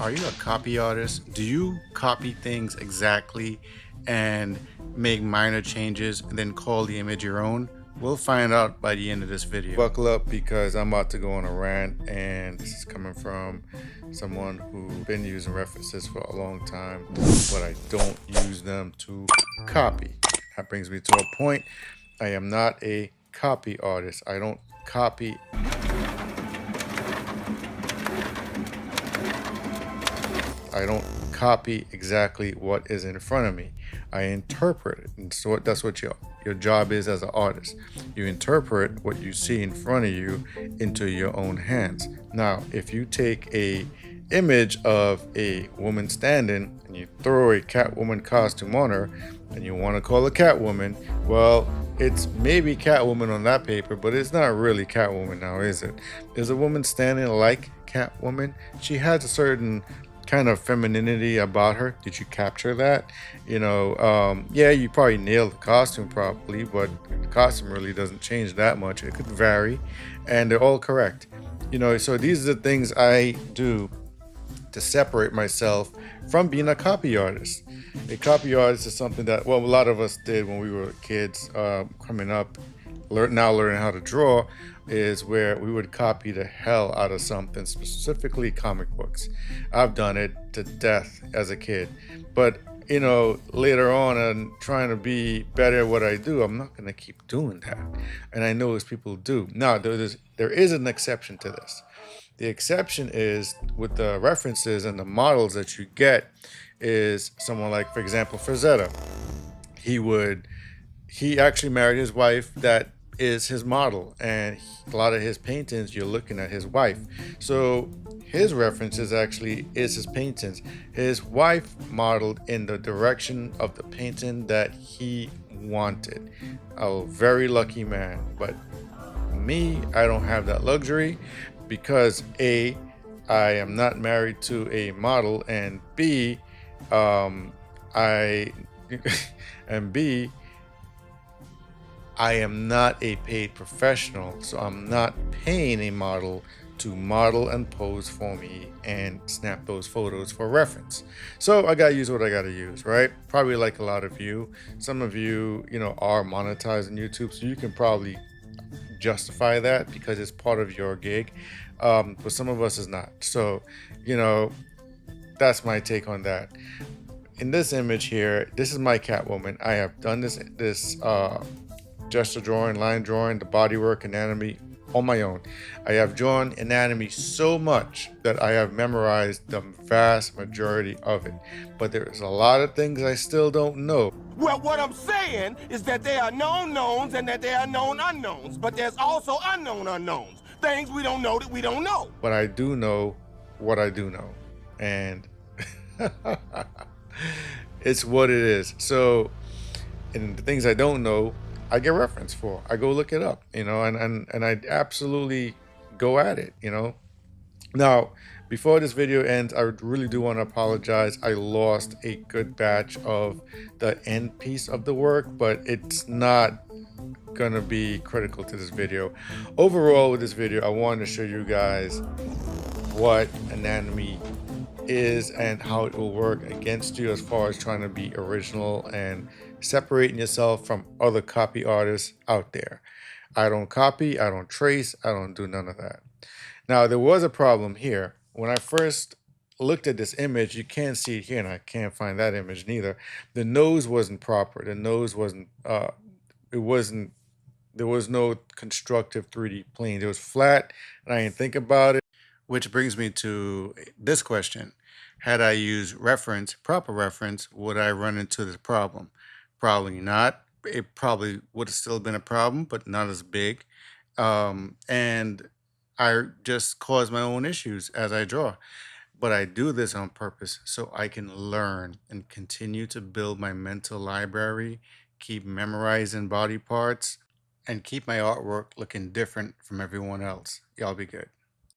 Are you a copy artist? Do you copy things exactly and make minor changes and then call the image your own? We'll find out by the end of this video. Buckle up because I'm about to go on a rant, and this is coming from someone who's been using references for a long time, but I don't use them to copy. That brings me to a point. I am not a copy artist. I don't copy. I don't copy exactly what is in front of me. I interpret it. And so that's what your job is as an artist. You interpret what you see in front of you into your own hands. Now, if you take a image of a woman standing and you throw a Catwoman costume on her and you want to call her Catwoman, well, it's maybe Catwoman on that paper, but it's not really Catwoman now, is it? Is a woman standing like Catwoman? She has a certain kind of femininity about her. Did you capture that? Yeah, you probably nailed the costume properly, but the costume really doesn't change that much. It could vary, and they're all correct. So these are the things I do to separate myself from being a copy artist. A copy artist is something that, well, a lot of us did when we were kids, coming up, learning how to draw, is where we would copy the hell out of something, specifically comic books. I've done it to death as a kid, but later on and trying to be better at what I do, I'm not going to keep doing that. And I know as people do. Now, there is an exception to this. The exception is with the references and the models that you get is someone like, for example, Frazetta. He actually married his wife that is his model, and a lot of his paintings you're looking at his wife. So his references actually is his paintings. His wife modeled in the direction of the painting that he wanted. A very lucky man. But me, I don't have that luxury because A, I am not married to a model, and B, I and B, I am not a paid professional, so I'm not paying a model to model and pose for me and snap those photos for reference. So I gotta use what I gotta use, right? Probably like a lot of you. Some of you, are monetized on YouTube, so you can probably justify that because it's part of your gig. But some of us is not. So, that's my take on that. In this image here, this is my Catwoman. I have done this gesture drawing, line drawing, the bodywork, anatomy on my own. I have drawn anatomy so much that I have memorized the vast majority of it. But there's a lot of things I still don't know. Well, what I'm saying is that there are known knowns and that there are known unknowns, but there's also unknown unknowns. Things we don't know that we don't know. But I do know what I do know. And it's what it is. So, and the things I don't know, I get reference for. I go look it up, and I absolutely go at it, Now, before this video ends, I really do want to apologize. I lost a good batch of the end piece of the work, but it's not gonna be critical to this video. Overall, with this video, I wanted to show you guys what anatomy is and how it will work against you as far as trying to be original and separating yourself from other copy artists out there. I don't copy, I don't trace, I don't do none of that. Now, there was a problem here. When I first looked at this image, you can't see it here, and I can't find that image neither. The nose wasn't proper. The nose wasn't, there was no constructive 3D plane. It was flat, and I didn't think about it. Which brings me to this question. Had I used proper reference, would I run into this problem? Probably not. It probably would have still been a problem, but not as big. And I just cause my own issues as I draw. But I do this on purpose so I can learn and continue to build my mental library, keep memorizing body parts, and keep my artwork looking different from everyone else. Y'all be good.